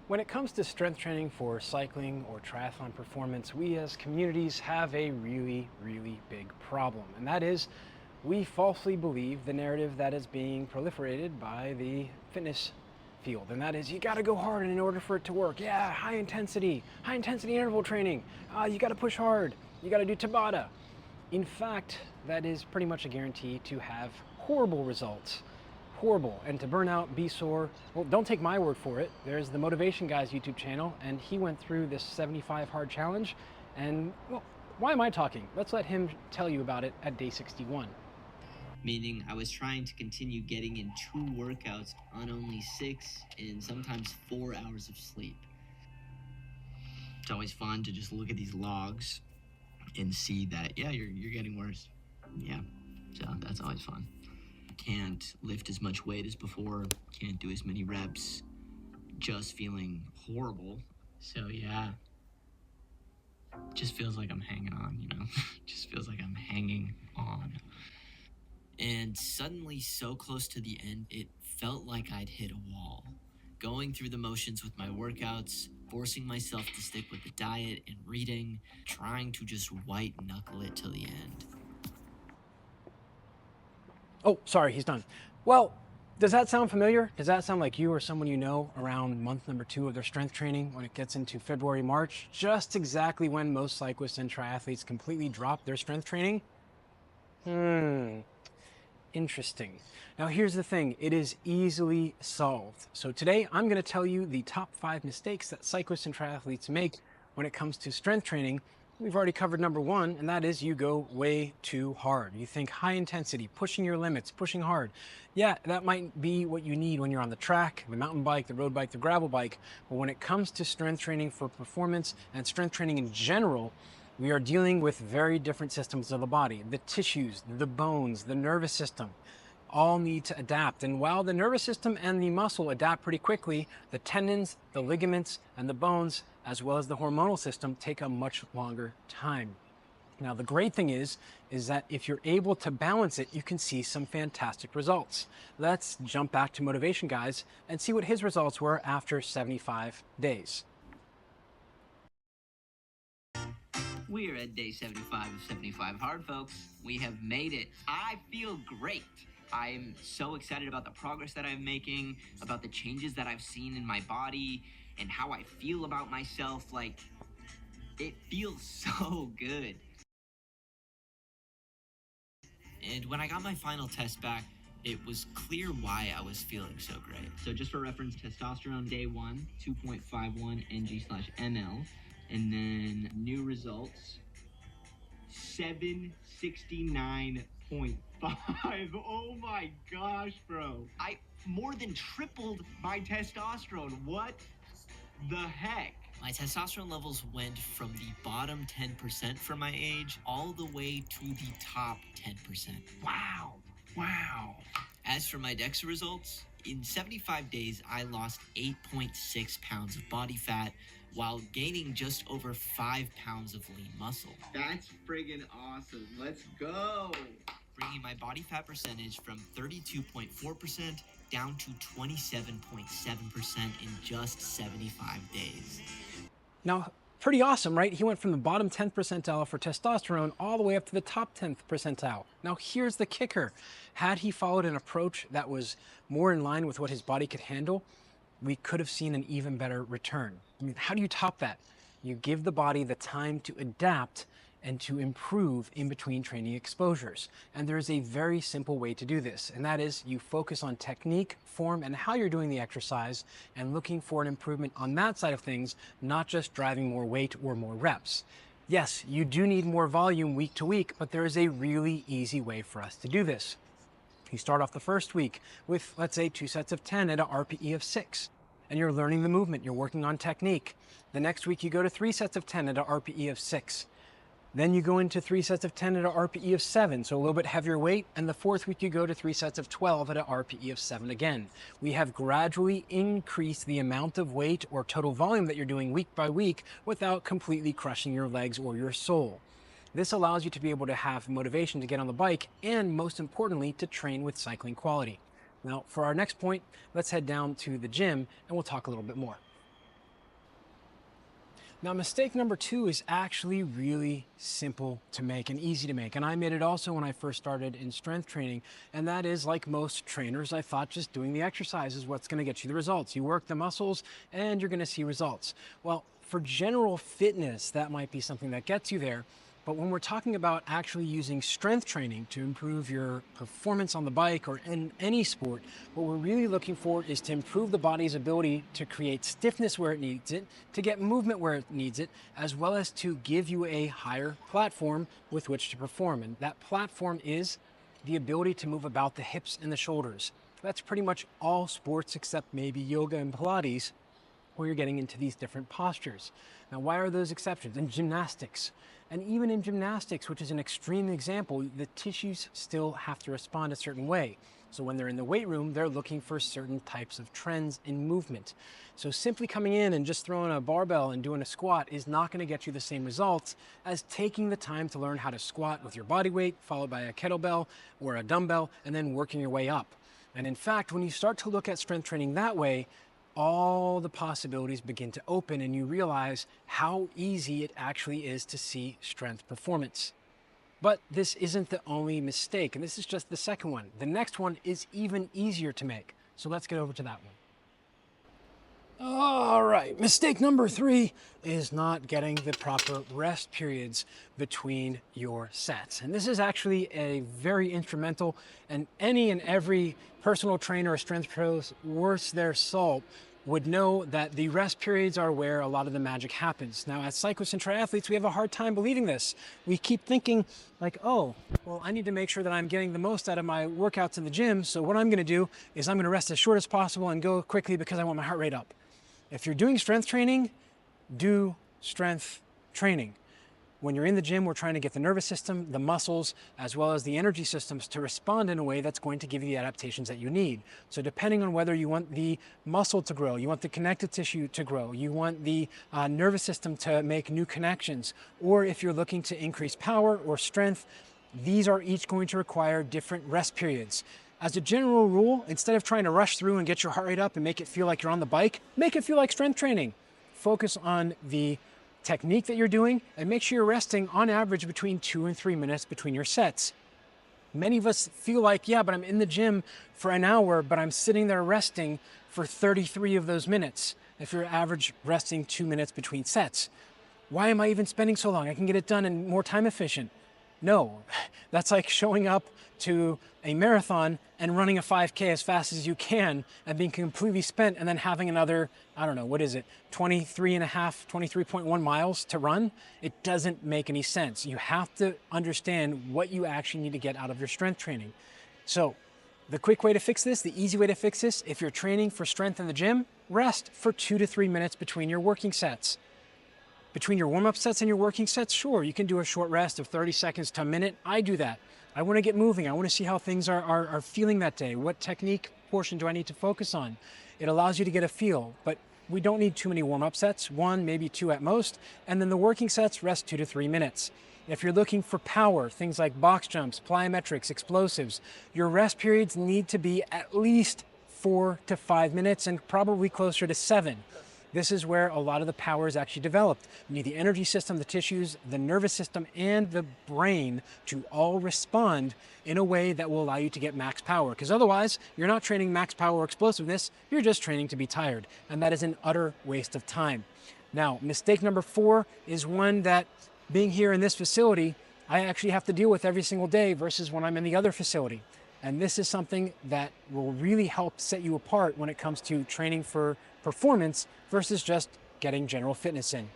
When it comes to strength training for cycling or triathlon performance, we as communities have a really big problem. And that is, we falsely believe the narrative that is being proliferated by the fitness field. And that is, you gotta go hard in order for it to work. Yeah, high intensity interval training. You gotta push hard. You gotta do Tabata. In fact, that is pretty much a guarantee to have horrible results. Horrible. And to burn out, be sore, well, don't take my word for it. There's the Motivation Guy's YouTube channel, and he went through this 75 hard challenge. And, well, why am I talking? Let's let him tell you about it at day 61. Meaning I was trying to continue getting in 2 workouts on only 6 and sometimes 4 hours of sleep. It's always fun to just look at these logs and see that, yeah, you're getting worse. Yeah, so that's always fun. Can't lift as much weight as before, can't do as many reps, just feeling horrible. So yeah, just feels like I'm hanging on, you know? Just feels like I'm hanging on. And suddenly, so close to the end, it felt like I'd hit a wall. Going through the motions with my workouts, forcing myself to stick with the diet and reading, trying to just white knuckle it till the end. Oh, sorry, he's done. Well, does that sound familiar? Does that sound like you or someone you know around month number 2 of their strength training when it gets into February, March, just exactly when most cyclists and triathletes completely drop their strength training? Interesting. Now here's the thing, it is easily solved. So today I'm going to tell you the top 5 mistakes that cyclists and triathletes make when it comes to strength training. We've already covered number 1, and that is you go way too hard. You think high intensity, pushing your limits, pushing hard. Yeah, that might be what you need when you're on the track, the mountain bike, the road bike, the gravel bike. But when it comes to strength training for performance and strength training in general, we are dealing with very different systems of the body. The tissues, the bones, the nervous system all need to adapt. And while the nervous system and the muscle adapt pretty quickly, the tendons, the ligaments, and the bones, as well as the hormonal system, take a much longer time. Now, the great thing is that if you're able to balance it, you can see some fantastic results. Let's jump back to Motivation Guys and see what his results were after 75 days. We're at day 75 of 75 hard, folks. We have made it. I feel great. I'm so excited about the progress that I'm making, about the changes that I've seen in my body, and how I feel about myself. Like, it feels so good. And when I got my final test back, it was clear why I was feeling so great. So just for reference, testosterone day 1, 2.51 ng/ml. And then new results, 769.5. Oh my gosh, bro. I more than tripled my testosterone. What the heck? My testosterone levels went from the bottom 10% for my age all the way to the top 10%. Wow. Wow. As for my DEXA results, in 75 days, I lost 8.6 pounds of body fat while gaining just over 5 pounds of lean muscle. That's friggin' awesome. Let's go. Bringing my body fat percentage from 32.4% down to 27.7% in just 75 days. Now, pretty awesome, right? He went from the bottom 10th percentile for testosterone all the way up to the top 10th percentile. Now, here's the kicker. Had he followed an approach that was more in line with what his body could handle, we could have seen an even better return. I mean, how do you top that? You give the body the time to adapt and to improve in between training exposures. And there is a very simple way to do this, and that is you focus on technique, form, and how you're doing the exercise, and looking for an improvement on that side of things, not just driving more weight or more reps. Yes, you do need more volume week to week, but there is a really easy way for us to do this. You start off the first week with, let's say, 2 sets of 10 at an RPE of 6. And you're learning the movement, you're working on technique. The next week you go to 3 sets of 10 at an RPE of 6. Then you go into 3 sets of 10 at an RPE of 7, so a little bit heavier weight. And the 4th week you go to 3 sets of 12 at an RPE of 7 again. We have gradually increased the amount of weight or total volume that you're doing week by week without completely crushing your legs or your soul. This allows you to be able to have motivation to get on the bike and, most importantly, to train with cycling quality. Now, for our next point, let's head down to the gym and we'll talk a little bit more. Now, mistake number two is actually really simple to make and easy to make. And I made it also when I first started in strength training. And that is, like most trainers, I thought just doing the exercise is what's going to get you the results. You work the muscles and you're going to see results. Well, for general fitness, that might be something that gets you there. But when we're talking about actually using strength training to improve your performance on the bike or in any sport, what we're really looking for is to improve the body's ability to create stiffness where it needs it, to get movement where it needs it, as well as to give you a higher platform with which to perform. And that platform is the ability to move about the hips and the shoulders. That's pretty much all sports except maybe yoga and Pilates, where you're getting into these different postures. Now, why are those exceptions? In gymnastics, and even in gymnastics, which is an extreme example, the tissues still have to respond a certain way. So when they're in the weight room, they're looking for certain types of trends in movement. So simply coming in and just throwing a barbell and doing a squat is not going to get you the same results as taking the time to learn how to squat with your body weight, followed by a kettlebell or a dumbbell, and then working your way up. And in fact, when you start to look at strength training that way, all the possibilities begin to open and you realize how easy it actually is to see strength performance. But this isn't the only mistake, and this is just the second one. The next one is even easier to make. So let's get over to that one. All right, mistake number three is not getting the proper rest periods between your sets. And this is actually a very instrumental, and any and every personal trainer or strength pros worth their salt would know that the rest periods are where a lot of the magic happens. Now, as cyclists and triathletes, we have a hard time believing this. We keep thinking like, oh, well, I need to make sure that I'm getting the most out of my workouts in the gym. So what I'm gonna do is I'm gonna rest as short as possible and go quickly because I want my heart rate up. If you're doing strength training, do strength training. When you're in the gym, we're trying to get the nervous system, the muscles, as well as the energy systems to respond in a way that's going to give you the adaptations that you need. So depending on whether you want the muscle to grow, you want the connective tissue to grow, you want the nervous system to make new connections, or if you're looking to increase power or strength, these are each going to require different rest periods. As a general rule, instead of trying to rush through and get your heart rate up and make it feel like you're on the bike, make it feel like strength training. Focus on the technique that you're doing and make sure you're resting on average between 2 and 3 minutes between your sets. Many of us feel like, yeah, but I'm in the gym for an hour, but I'm sitting there resting for 33 of those minutes. If you're average resting 2 minutes between sets, why am I even spending so long? I can get it done and more time efficient. No, that's like showing up to a marathon and running a 5K as fast as you can and being completely spent and then having another, I don't know, what is it, 23.1 miles to run? It doesn't make any sense. You have to understand what you actually need to get out of your strength training. So the quick way to fix this, the easy way to fix this, if you're training for strength in the gym, rest for 2 to 3 minutes between your working sets. Between your warm-up sets and your working sets, sure, you can do a short rest of 30 seconds to a minute. I do that. I want to get moving. I want to see how things are feeling that day. What technique portion do I need to focus on? It allows you to get a feel, but we don't need too many warm-up sets, 1, maybe 2 at most, and then the working sets rest 2 to 3 minutes. If you're looking for power, things like box jumps, plyometrics, explosives, your rest periods need to be at least 4 to 5 minutes and probably closer to 7. This is where a lot of the power is actually developed. You need the energy system, the tissues, the nervous system, and the brain to all respond in a way that will allow you to get max power. Because otherwise, you're not training max power or explosiveness, you're just training to be tired. And that is an utter waste of time. Now, mistake number 4 is one that, being here in this facility, I actually have to deal with every single day versus when I'm in the other facility. And this is something that will really help set you apart when it comes to training for performance versus just getting general fitness in.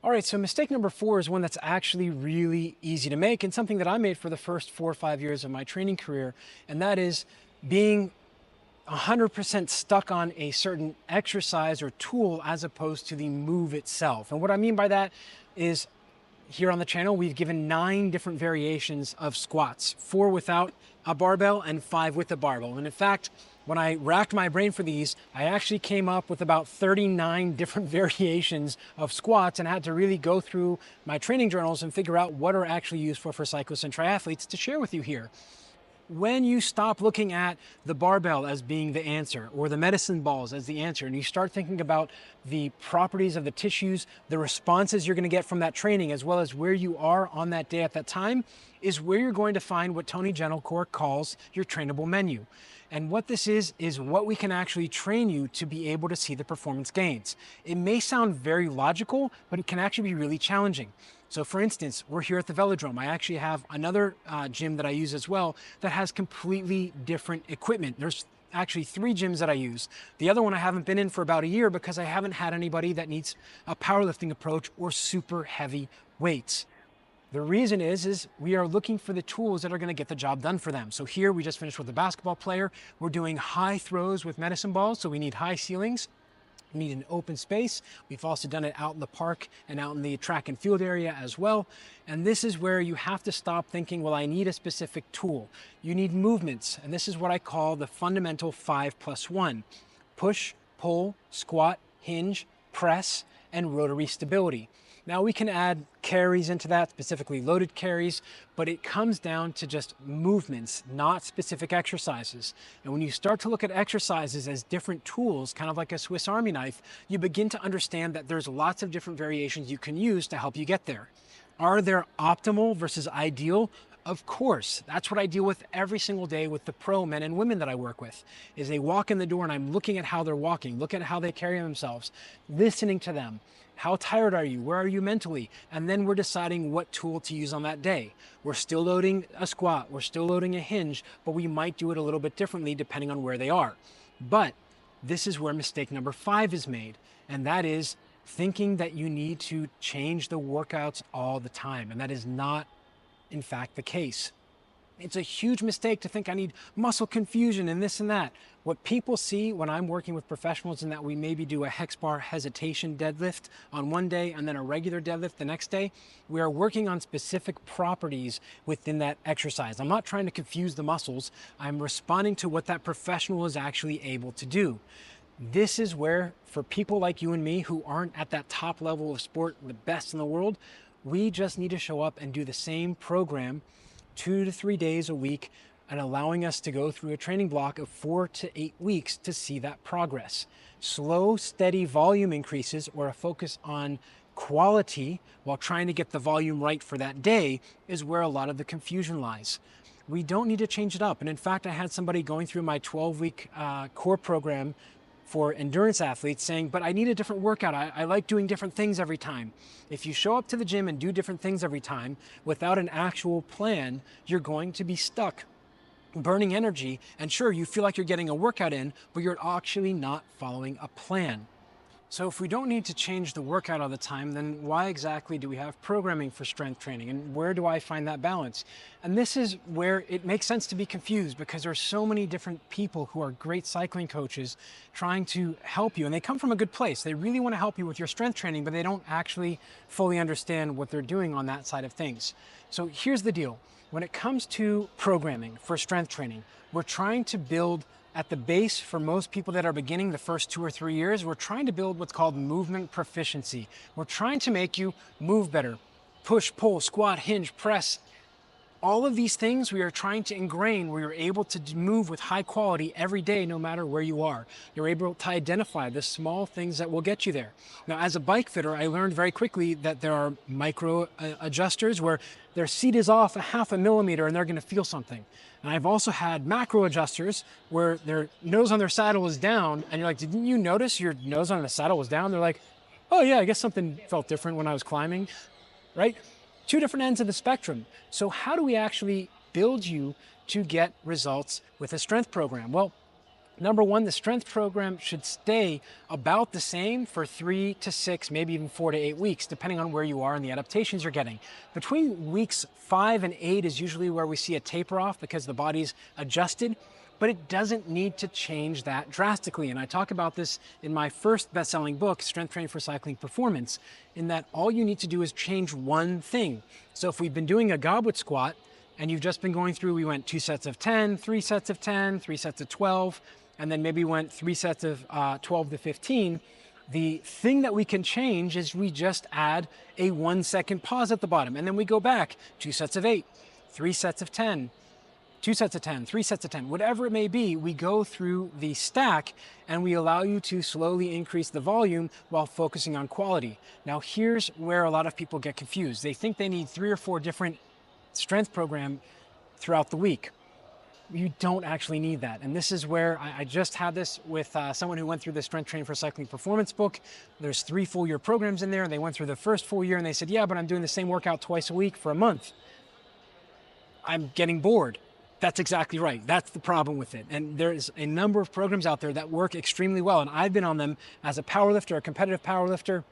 All right, so mistake number 4 is one that's actually really easy to make and something that I made for the first 4 or 5 years of my training career, and that is being 100% stuck on a certain exercise or tool as opposed to the move itself. And what I mean by that is, here on the channel, we've given 9 different variations of squats, 4 without a barbell and 5 with a barbell. And in fact, when I racked my brain for these, I actually came up with about 39 different variations of squats and had to really go through my training journals and figure out what are actually useful for cyclists and triathletes to share with you here. when you stop looking at the barbell as being the answer or the medicine balls as the answer, and you start thinking about the properties of the tissues, the responses you're going to get from that training, as well as where you are on that day at that time, is where you're going to find what Tony Gentilcore calls your trainable menu. And what this is what we can actually train you to be able to see the performance gains. It may sound very logical, but it can actually be really challenging. So for instance, we're here at the velodrome. I actually have another gym that I use as well that has completely different equipment. There's actually 3 gyms that I use. The other one I haven't been in for about a year because I haven't had anybody that needs a powerlifting approach or super heavy weights. The reason is we are looking for the tools that are going to get the job done for them. So here we just finished with a basketball player. We're doing high throws with medicine balls, so we need high ceilings. We need an open space. We've also done it out in the park and out in the track and field area as well. And this is where you have to stop thinking, well, I need a specific tool. You need movements, and this is what I call the fundamental 5+1. Push, pull, squat, hinge, press, and rotary stability. Now we can add carries into that, specifically loaded carries, but it comes down to just movements, not specific exercises. And when you start to look at exercises as different tools, kind of like a Swiss Army knife, you begin to understand that there's lots of different variations you can use to help you get there. Are there optimal versus ideal? Of course. That's what I deal with every single day with the pro men and women that I work with, is they walk in the door and I'm looking at how they're walking, look at how they carry themselves, listening to them. How tired are you? Where are you mentally? And then we're deciding what tool to use on that day. We're still loading a squat, we're still loading a hinge, but we might do it a little bit differently depending on where they are. But this is where mistake number 5 is made, and that is thinking that you need to change the workouts all the time. And that is not, in fact, the case. It's a huge mistake to think I need muscle confusion and this and that. What people see when I'm working with professionals in that we maybe do a hex bar hesitation deadlift on one day and then a regular deadlift the next day, we are working on specific properties within that exercise. I'm not trying to confuse the muscles. I'm responding to what that professional is actually able to do. This is where, for people like you and me who aren't at that top level of sport, the best in the world, we just need to show up and do the same program 2 to 3 days a week, and allowing us to go through a training block of 4 to 8 weeks to see that progress. Slow, steady volume increases or a focus on quality while trying to get the volume right for that day is where a lot of the confusion lies. We don't need to change it up. And in fact, I had somebody going through my 12-week core program for endurance athletes saying, but I need a different workout. I like doing different things every time. If you show up to the gym and do different things every time without an actual plan, you're going to be stuck burning energy. And sure, you feel like you're getting a workout in, but you're actually not following a plan. So if we don't need to change the workout all the time, then why exactly do we have programming for strength training? And where do I find that balance? And this is where it makes sense to be confused, because there's so many different people who are great cycling coaches trying to help you. And they come from a good place. They really want to help you with your strength training, but they don't actually fully understand what they're doing on that side of things. So here's the deal. When it comes to programming for strength training, we're trying to build at the base. For most people that are beginning the first 2 or 3 years, we're trying to build what's called movement proficiency. We're trying to make you move better. Push, pull, squat, hinge, press. All of these things we are trying to ingrain where you're able to move with high quality every day, no matter where you are. You're able to identify the small things that will get you there. Now, as a bike fitter, I learned very quickly that there are micro adjusters where their seat is off a 0.5 millimeter and they're going to feel something. And I've also had macro adjusters where their nose on their saddle is down and you're like, didn't you notice your nose on the saddle was down? They're like, oh yeah, I guess something felt different when I was climbing, right? 2 different ends of the spectrum. So how do we actually build you to get results with a strength program? Well, number one, the strength program should stay about the same for 3 to 6, maybe even 4 to 8 weeks, depending on where you are and the adaptations you're getting. Between weeks 5 and 8 is usually where we see a taper off because the body's adjusted, but it doesn't need to change that drastically. And I talk about this in my first best-selling book, Strength Training for Cycling Performance, in that all you need to do is change one thing. So if we've been doing a goblet squat and you've just been going through, we went 2 sets of 10, 3 sets of 10, 3 sets of 12, and then maybe went 3 sets of 12 to 15, the thing that we can change is we just add a 1 second pause at the bottom. And then we go back 2 sets of 8, 3 sets of 10, 2 sets of 10, 3 sets of 10, whatever it may be, we go through the stack and we allow you to slowly increase the volume while focusing on quality. Now, here's where a lot of people get confused. They think they need 3 or 4 different strength program throughout the week. You don't actually need that. And this is where I just had this with someone who went through the Strength Training for Cycling Performance book. There's 3 full-year programs in there, and they went through the first full year and they said, yeah, but I'm doing the same workout twice a week for a month. I'm getting bored. That's exactly right. That's the problem with it. And there's a number of programs out there that work extremely well. And I've been on them as a powerlifter, a competitive powerlifter.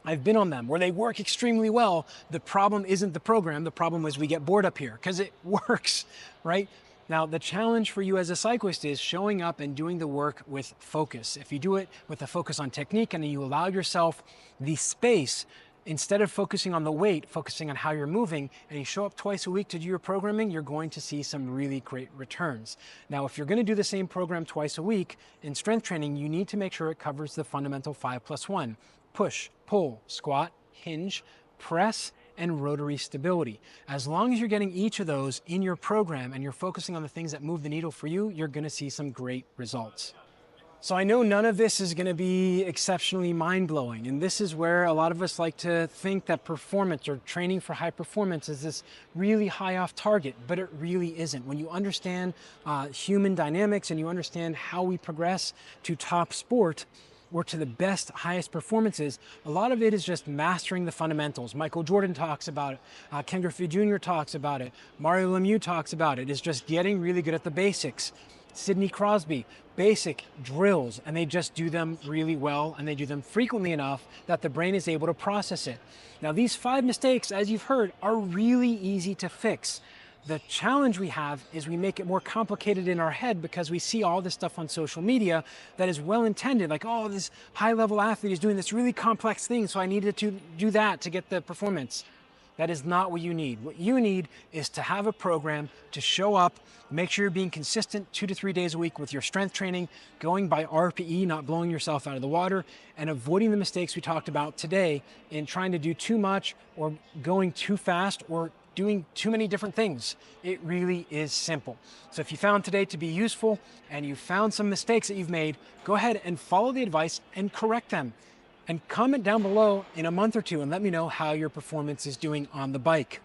I've been on them where they work extremely well. The problem isn't the program. The problem is we get bored up here because it works, right? Now, the challenge for you as a cyclist is showing up and doing the work with focus. If you do it with a focus on technique and then you allow yourself the space, instead of focusing on the weight, focusing on how you're moving, and you show up twice a week to do your programming, you're going to see some really great returns. Now, if you're going to do the same program twice a week in strength training, you need to make sure it covers the fundamental 5+1: push, pull, squat, hinge, press, and rotary stability. As long as you're getting each of those in your program and you're focusing on the things that move the needle for you, you're going to see some great results. So I know none of this is going to be exceptionally mind-blowing, and this is where a lot of us like to think that performance or training for high performance is this really high off target, but it really isn't. When you understand human dynamics and you understand how we progress to top sport or to the best, highest performances, a lot of it is just mastering the fundamentals. Michael Jordan talks about it, Ken Griffey Jr. talks about it, Mario Lemieux talks about it. It's just getting really good at the basics. Sidney Crosby, basic drills, and they just do them really well, and they do them frequently enough that the brain is able to process it. Now, these 5 mistakes, as you've heard, are really easy to fix. The challenge we have is we make it more complicated in our head because we see all this stuff on social media that is well intended, like, oh, this high-level athlete is doing this really complex thing, so I needed to do that to get the performance. That is not what you need. What you need is to have a program to show up, make sure you're being consistent 2 to 3 days a week with your strength training, going by RPE, not blowing yourself out of the water, and avoiding the mistakes we talked about today in trying to do too much or going too fast or doing too many different things. It really is simple. So if you found today to be useful and you found some mistakes that you've made, go ahead and follow the advice and correct them. And comment down below in a month or 2 and let me know how your performance is doing on the bike,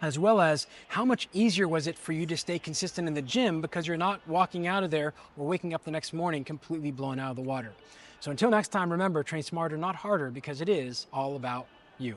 as well as how much easier was it for you to stay consistent in the gym because you're not walking out of there or waking up the next morning completely blown out of the water. So until next time, remember, train smarter, not harder, because it is all about you.